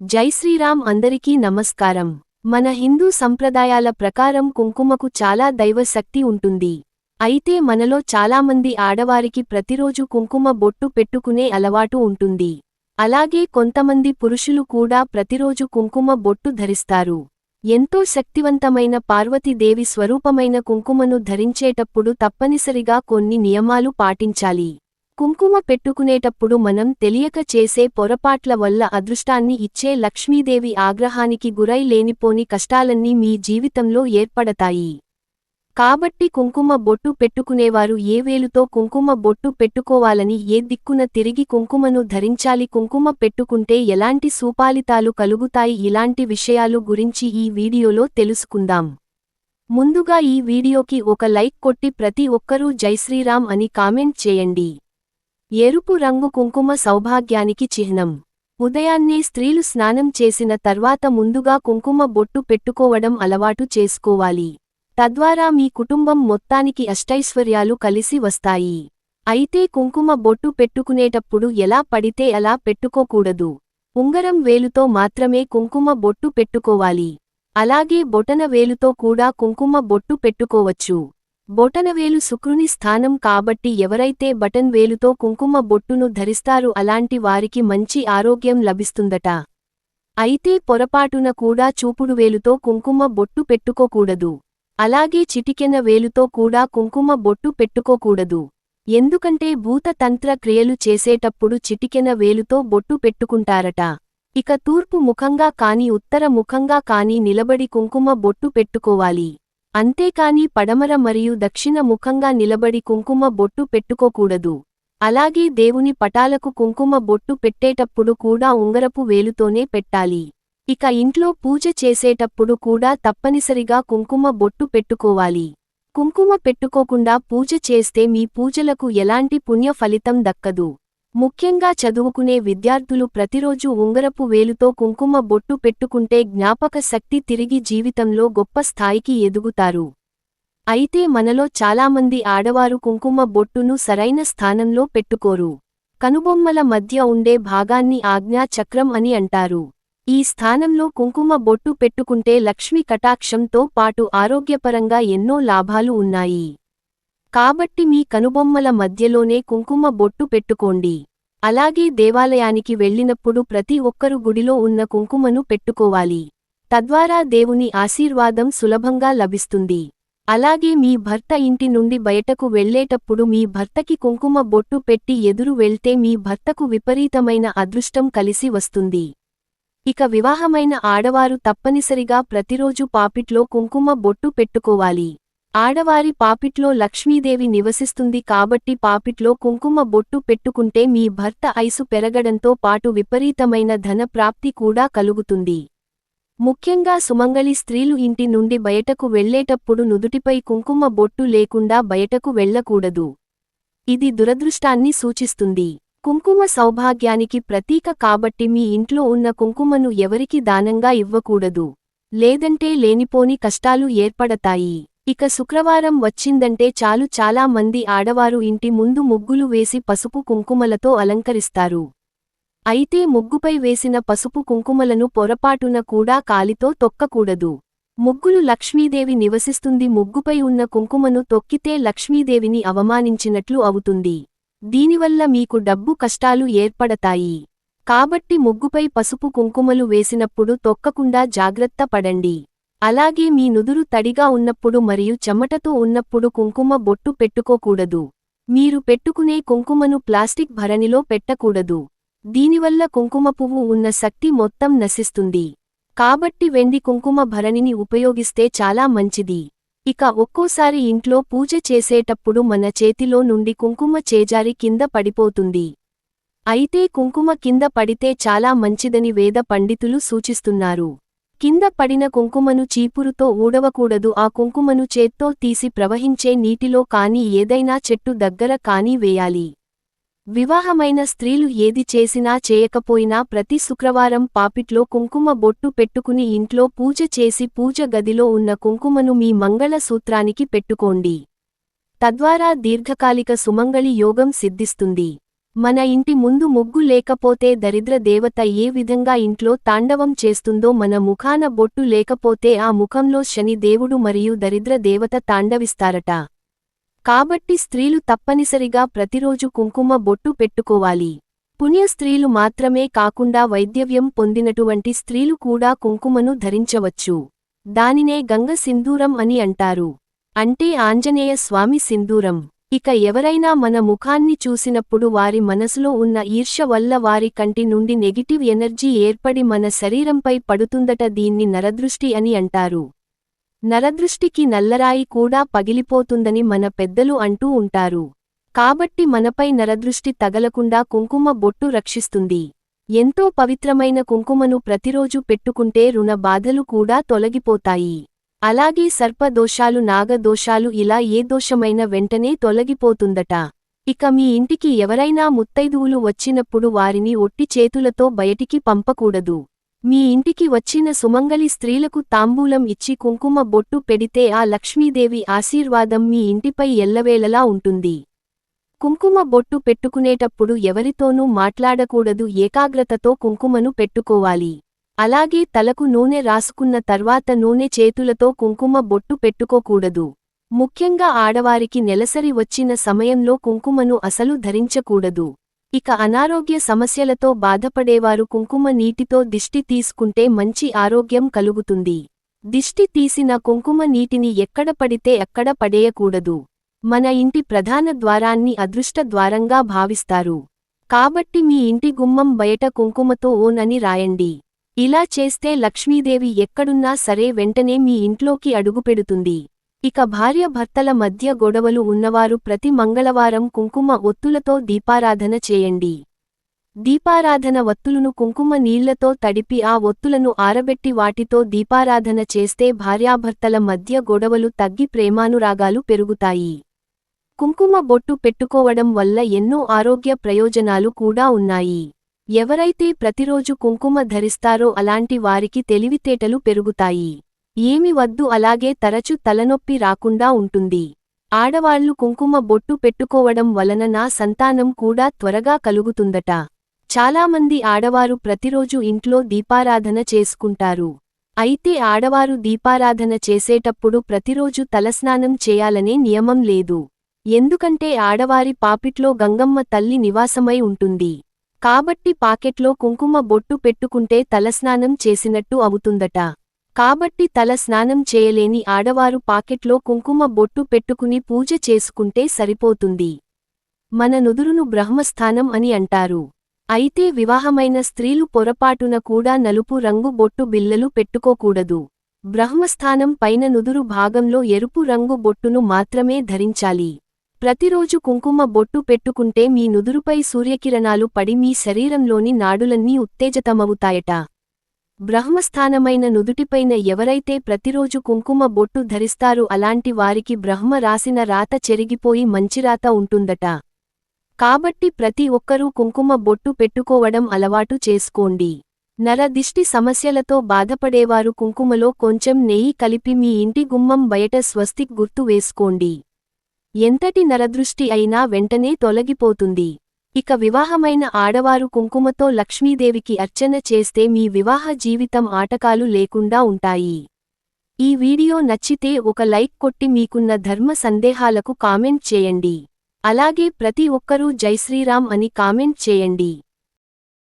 జై శ్రీరామ్. అందరికీ నమస్కారం. మన హిందూ సంప్రదాయాల ప్రకారం కుంకుమకు చాలా దైవ శక్తి ఉంటుంది. అయితే మనలో చాలామంది ఆడవారికి ప్రతిరోజు కుంకుమ బొట్టు పెట్టుకునే అలవాటు ఉంటుంది. అలాగే కొంతమంది పురుషులు కూడా ప్రతిరోజు కుంకుమ బొట్టు ధరిస్తారు. ఎంతో శక్తివంతమైన పార్వతీదేవి స్వరూపమైన కుంకుమను ధరించేటప్పుడు తప్పనిసరిగా కొన్ని నియమాలు పాటించాలి. కుంకుమ పెట్టుకునేటప్పుడు మనం తెలియక చేసే పొరపాట్ల వల్ల అదృష్టాన్ని ఇచ్చే లక్ష్మీదేవి ఆగ్రహానికి గురై లేనిపోని కష్టాలన్నీ మీ జీవితంలో ఏర్పడతాయి. కాబట్టి కుంకుమ బొట్టు పెట్టుకునేవారు ఏ వేలుతో కుంకుమ బొట్టు పెట్టుకోవాలని, ఏ దిక్కున తిరిగి కుంకుమను ధరించాలి, కుంకుమ పెట్టుకుంటే ఎలాంటి సుఫలితాలు కలుగుతాయి, ఇలాంటి విషయాలు గురించి ఈ వీడియోలో తెలుసుకుందాం. ముందుగా ఈ వీడియోకి ఒక లైక్ కొట్టి ప్రతి ఒక్కరూ జై శ్రీరామ్ అని కామెంట్ చేయండి. ఎరుపు రంగు కుంకుమ సౌభాగ్యానికి చిహ్నం. ఉదయాన్నే స్త్రీలు స్నానం చేసిన తర్వాత ముందుగా కుంకుమ బొట్టు పెట్టుకోవడం అలవాటు చేసుకోవాలి. తద్వారా మీ కుటుంబం మొత్తానికి అష్టైశ్వర్యాలు కలిసి వస్తాయి. అయితే కుంకుమ బొట్టు పెట్టుకునేటప్పుడు ఎలా పడితే అలా పెట్టుకోకూడదు. ఉంగరం వేలుతో మాత్రమే కుంకుమ బొట్టు పెట్టుకోవాలి. అలాగే బొటన వేలుతో కూడా కుంకుమ బొట్టు పెట్టుకోవచ్చు. బొటనవేలు శుక్రుని స్థానం కాబట్టి ఎవరైతే బటన్ వేలుతో కుంకుమ బొట్టును ధరిస్తారో అలాంటి వారికి మంచి ఆరోగ్యం లభిస్తుందట. అయితే పొరపాటున కూడా చూపుడు వేలుతో కుంకుమ బొట్టు పెట్టుకోకూడదు. అలాగే చిటికెన వేలుతో కూడా కుంకుమ బొట్టు పెట్టుకోకూడదు. ఎందుకంటే భూత తంత్ర క్రియలు చేసేటప్పుడు చిటికెన వేలుతో బొట్టు పెట్టుకుంటారట. ఇక తూర్పు ముఖంగా కాని ఉత్తర ముఖంగా కాని నిలబడి కుంకుమ బొట్టు పెట్టుకోవాలి. అంతేకాని పడమర మరియు దక్షిణ ముఖంగా నిలబడి కుంకుమ బొట్టు పెట్టుకోకూడదు. అలాగే దేవుని పటాలకు కుంకుమ బొట్టు పెట్టేటప్పుడు కూడా ఉంగరపు వేలుతోనే పెట్టాలి. ఇక ఇంట్లో పూజ చేసేటప్పుడు కూడా తప్పనిసరిగా కుంకుమ బొట్టు పెట్టుకోవాలి. కుంకుమ పెట్టుకోకుండా పూజ చేస్తే మీ పూజలకు ఎలాంటి పుణ్య ఫలితం దక్కదు. ముఖ్యంగా చదువుకునే విద్యార్థులు ప్రతిరోజు ఉంగరపు వేలుతో కుంకుమ బొట్టు పెట్టుకుంటే జ్ఞాపక శక్తి తిరిగి జీవితంలో గొప్ప స్థాయికి ఎదుగుతారు. అయితే మనలో చాలామంది ఆడవారు కుంకుమ బొట్టును సరైన స్థానంలో పెట్టుకోరు. కనుబొమ్మల మధ్య ఉండే భాగాన్ని ఆజ్ఞా చక్రం అని అంటారు. ఈ స్థానంలో కుంకుమ బొట్టు పెట్టుకుంటే లక్ష్మి కటాక్షంతో పాటు ఆరోగ్యపరంగా ఎన్నో లాభాలు ఉన్నాయి. కాబట్టి మీ కనుబొమ్మల మధ్యలోనే కుంకుమ బొట్టు పెట్టుకోండి. అలాగే దేవాలయానికి వెళ్ళినప్పుడు ప్రతి ఒక్కరు గుడిలో ఉన్న కుంకుమను పెట్టుకోవాలి. తద్వారా దేవుని ఆశీర్వాదం సులభంగా లభిస్తుంది. అలాగే మీ భర్త ఇంటి నుండి బయటకు వెళ్ళేటప్పుడు మీ భర్తకి కుంకుమ బొట్టు పెట్టి ఎదురు వెళ్తే మీ భర్తకు విపరీతమైన అదృష్టం కలిసి వస్తుంది. ఇక వివాహమైన ఆడవారు తప్పనిసరిగా ప్రతిరోజు పాపిట్లో కుంకుమ బొట్టు పెట్టుకోవాలి. ఆడవారి పాపిట్లో లక్ష్మీదేవి నివసిస్తుంది కాబట్టి పాపిట్లో కుంకుమ బొట్టు పెట్టుకుంటే మీ భర్త ఐసు పెరగడంతో పాటు విపరీతమైన ధన ప్రాప్తి కూడా కలుగుతుంది. ముఖ్యంగా సుమంగళి స్త్రీలు ఇంటి నుండి బయటకు వెళ్లేటప్పుడు నుదుటిపై కుంకుమ బొట్టు లేకుండా బయటకు వెళ్లకూడదు. ఇది దురదృష్టాన్ని సూచిస్తుంది. కుంకుమ సౌభాగ్యానికి ప్రతీక కాబట్టి మీ ఇంట్లో ఉన్న కుంకుమను ఎవరికి దానంగా ఇవ్వకూడదు. లేదంటే లేనిపోని కష్టాలు ఏర్పడతాయి. ఇక శుక్రవారం వచ్చిందంటే చాలు, చాలా మంది ఆడవారు ఇంటి ముందు ముగ్గులు వేసి పసుపు కుంకుమలతో అలంకరిస్తారు. అయితే ముగ్గుపై వేసిన పసుపు కుంకుమలను పొరపాటున కూడా కాలితో తొక్కకూడదు. ముగ్గులు లక్ష్మీదేవి నివసిస్తుంది. ముగ్గుపై ఉన్న కుంకుమను తొక్కితే లక్ష్మీదేవిని అవమానించినట్లు అవుతుంది. దీనివల్ల మీకు డబ్బు కష్టాలు ఏర్పడతాయి. కాబట్టి ముగ్గుపై పసుపు కుంకుమలు వేసినప్పుడు తొక్కకుండా జాగ్రత్త పడండి. అలాగే మీ నుదురు తడిగా ఉన్నప్పుడు మరియు చెమటతో ఉన్నప్పుడు కుంకుమ బొట్టు పెట్టుకోకూడదు. మీరు పెట్టుకునే కుంకుమను ప్లాస్టిక్ భరణిలో పెట్టకూడదు. దీనివల్ల కుంకుమ పువ్వు ఉన్న శక్తి మొత్తం నశిస్తుంది. కాబట్టి వెండి కుంకుమ భరణిని ఉపయోగిస్తే చాలా మంచిది. ఇక ఒక్కోసారి ఇంట్లో పూజ చేసేటప్పుడు మన చేతిలో నుండి కుంకుమ చేజారి కింద పడిపోతుంది. అయితే కుంకుమ కింద పడితే చాలా మంచిదని వేద పండితులు సూచిస్తున్నారు. కింద పడిన కుంకుమను చీపురుతో ఊడవకూడదు. ఆ కుంకుమను చేత్తో తీసి ప్రవహించే నీటిలో కానీ ఏదైనా చెట్టు దగ్గర కానీ వేయాలి. వివాహమైన స్త్రీలు ఏది చేసినా చేయకపోయినా ప్రతి శుక్రవారం పాపిట్లో కుంకుమ బొట్టు పెట్టుకుని ఇంట్లో పూజ చేసి పూజ గదిలో ఉన్న కుంకుమను మీ మంగళ సూత్రానికి పెట్టుకోండి. తద్వారా దీర్ఘకాలిక సుమంగళి యోగం సిద్ధిస్తుంది. మన ఇంటి ముందు ముగ్గు లేకపోతే దరిద్ర దేవత ఏ విధంగా ఇంట్లో తాండవం చేస్తుందో మన ముఖాన బొట్టు లేకపోతే ఆ ముఖంలో శని దేవుడు మరియు దరిద్ర దేవత తాండవిస్తారట. కాబట్టి స్త్రీలు తప్పనిసరిగా ప్రతిరోజు కుంకుమ బొట్టు పెట్టుకోవాలి. పుణ్య స్త్రీలు మాత్రమే కాకుండా వైద్యవ్యం పొందినటువంటి స్త్రీలు కూడా కుంకుమను ధరించవచ్చు. దానినే గంగ సింధూరం అని అంటారు. అంటే ఆంజనేయ స్వామి సింధూరం. ఇక ఎవరైనా మన ముఖాన్ని చూసినప్పుడు వారి మనసులో ఉన్న ఈర్ష్య వల్ల వారి కంటి నుండి నెగిటివ్ ఎనర్జీ ఏర్పడి మన శరీరంపై పడుతుందట. దీన్ని నరదృష్టి అని అంటారు. నరదృష్టికి నల్లరాయి కూడా పగిలిపోతుందని మన పెద్దలు అంటూ ఉంటారు. కాబట్టి మనపై నరదృష్టి తగలకుండా కుంకుమ బొట్టు రక్షిస్తుంది. ఎంతో పవిత్రమైన కుంకుమను ప్రతిరోజు పెట్టుకుంటే రుణ బాధలు కూడా తొలగిపోతాయి. అలాగే సర్పదోషాలు నాగదోషాలు ఇలా ఏ దోషమైన వెంటనే తొలగిపోతుందట. ఇక మీ ఇంటికి ఎవరైనా ముత్తైదువులు వచ్చినప్పుడు వారిని ఒట్టి చేతులతో బయటికి పంపకూడదు. మీ ఇంటికి వచ్చిన సుమంగళి స్త్రీలకు తాంబూలం ఇచ్చి కుంకుమ బొట్టు పెడితే ఆ లక్ష్మీదేవి ఆశీర్వాదం మీ ఇంటిపై ఎల్లవేళలా ఉంటుంది. కుంకుమ బొట్టు పెట్టుకునేటప్పుడు ఎవరితోనూ మాట్లాడకూడదు. ఏకాగ్రతతో కుంకుమను పెట్టుకోవాలి. అలాగే తలకు నూనె రాసుకున్న తర్వాత నూనె చేతులతో కుంకుమ బొట్టు పెట్టుకోకూడదు. ముఖ్యంగా ఆడవారికి నెలసరి వచ్చిన సమయంలో కుంకుమను అసలు ధరించకూడదు. ఇక అనారోగ్య సమస్యలతో బాధపడేవారు కుంకుమ నీటితో దిష్టి తీసుకుంటే మంచి ఆరోగ్యం కలుగుతుంది. దిష్టి తీసిన కుంకుమ నీటిని ఎక్కడ పడితే అక్కడ పడేయకూడదు. మన ఇంటి ప్రధాన ద్వారాన్ని అదృష్ట ద్వారంగా భావిస్తారు. కాబట్టి మీ ఇంటి గుమ్మం బయట కుంకుమతో ఓం అని రాయండి. ఇలా చేస్తే లక్ష్మీదేవి ఎక్కడున్నా సరే వెంటనే మీ ఇంట్లోకి అడుగుపెడుతుంది. ఇక భార్యాభర్తల మధ్య గొడవలు ఉన్నవారు ప్రతి మంగళవారం కుంకుమ ఒత్తులతో దీపారాధన చేయండి. దీపారాధన ఒత్తులను కుంకుమ నీళ్లతో తడిపి ఆ ఒత్తులను ఆరబెట్టి వాటితో దీపారాధన చేస్తే భార్యాభర్తల మధ్య గొడవలు తగ్గి ప్రేమానురాగాలు పెరుగుతాయి. కుంకుమ బొట్టు పెట్టుకోవడం వల్ల ఎన్నో ఆరోగ్య ప్రయోజనాలు కూడా ఉన్నాయి. ఎవరైతే ప్రతిరోజు కుంకుమ ధరిస్తారో అలాంటి వారికి తెలివితేటలు పెరుగుతాయి. ఏమి వద్దు అలాగే తరచు తలనొప్పి రాకుండా ఉంటుంది. ఆడవాళ్లు కుంకుమ బొట్టు పెట్టుకోవడం వలన నా సంతానం కూడా త్వరగా కలుగుతుందట. చాలామంది ఆడవారు ప్రతిరోజు ఇంట్లో దీపారాధన చేసుకుంటారు. అయితే ఆడవారు దీపారాధన చేసేటప్పుడు ప్రతిరోజు తలస్నానం చేయాలనే నియమం లేదు. ఎందుకంటే ఆడవారి పాపిట్లో గంగమ్మ తల్లి నివాసమై ఉంటుంది. కాబట్టి పాకెట్లో కుంకుమ బొట్టు పెట్టుకుంటే తలస్నానం చేసినట్టు అవుతుందట. కాబట్టి తల స్నానం చేయలేని ఆడవారు పాకెట్లో కుంకుమ బొట్టు పెట్టుకుని పూజ చేసుకుంటే సరిపోతుంది. మన నుదురును బ్రహ్మస్థానం అని అంటారు. అయితే వివాహమైన స్త్రీలు పొరపాటున కూడా నలుపు రంగు బొట్టు బిళ్ళలు పెట్టుకోకూడదు. బ్రహ్మస్థానం పైన నుదురు భాగంలో ఎరుపు రంగు బొట్టును మాత్రమే ధరించాలి. ప్రతిరోజు కుంకుమ బొట్టు పెట్టుకుంటే మీ నుదురుపై సూర్యకిరణాలు పడి మీ శరీరంలోని నాడులన్నీ ఉత్తేజితమవుతాయట. బ్రహ్మస్థానమైన నుదుటిపైన ఎవరైతే ప్రతిరోజు కుంకుమ బొట్టు ధరిస్తారో అలాంటి వారికి బ్రహ్మ రాసిన రాత చెరిగిపోయి మంచిరాత ఉంటుందట. కాబట్టి ప్రతి ఒక్కరూ కుంకుమ బొట్టు పెట్టుకోవడం అలవాటు చేసుకోండి. నరదిష్టి సమస్యలతో బాధపడేవారు కుంకుమలో కొంచెం నెయ్యి కలిపి మీ ఇంటి గుమ్మం బయట స్వస్తిక్ గుర్తు వేసుకోండి. ఎంతటి నరదృష్టి అయినా వెంటనే తొలగిపోతుంది. ఇక వివాహమైన ఆడవారు కుంకుమతో లక్ష్మీదేవికి అర్చన చేస్తే మీ వివాహ జీవితం ఆటకాలు లేకుండా ఉంటాయి. ఈ వీడియో నచ్చితే ఒక లైక్ కొట్టి మీకున్న ధర్మ సందేహాలకు కామెంట్ చేయండి. అలాగే ప్రతి ఒక్కరూ జై శ్రీరామ్ అని కామెంట్ చేయండి.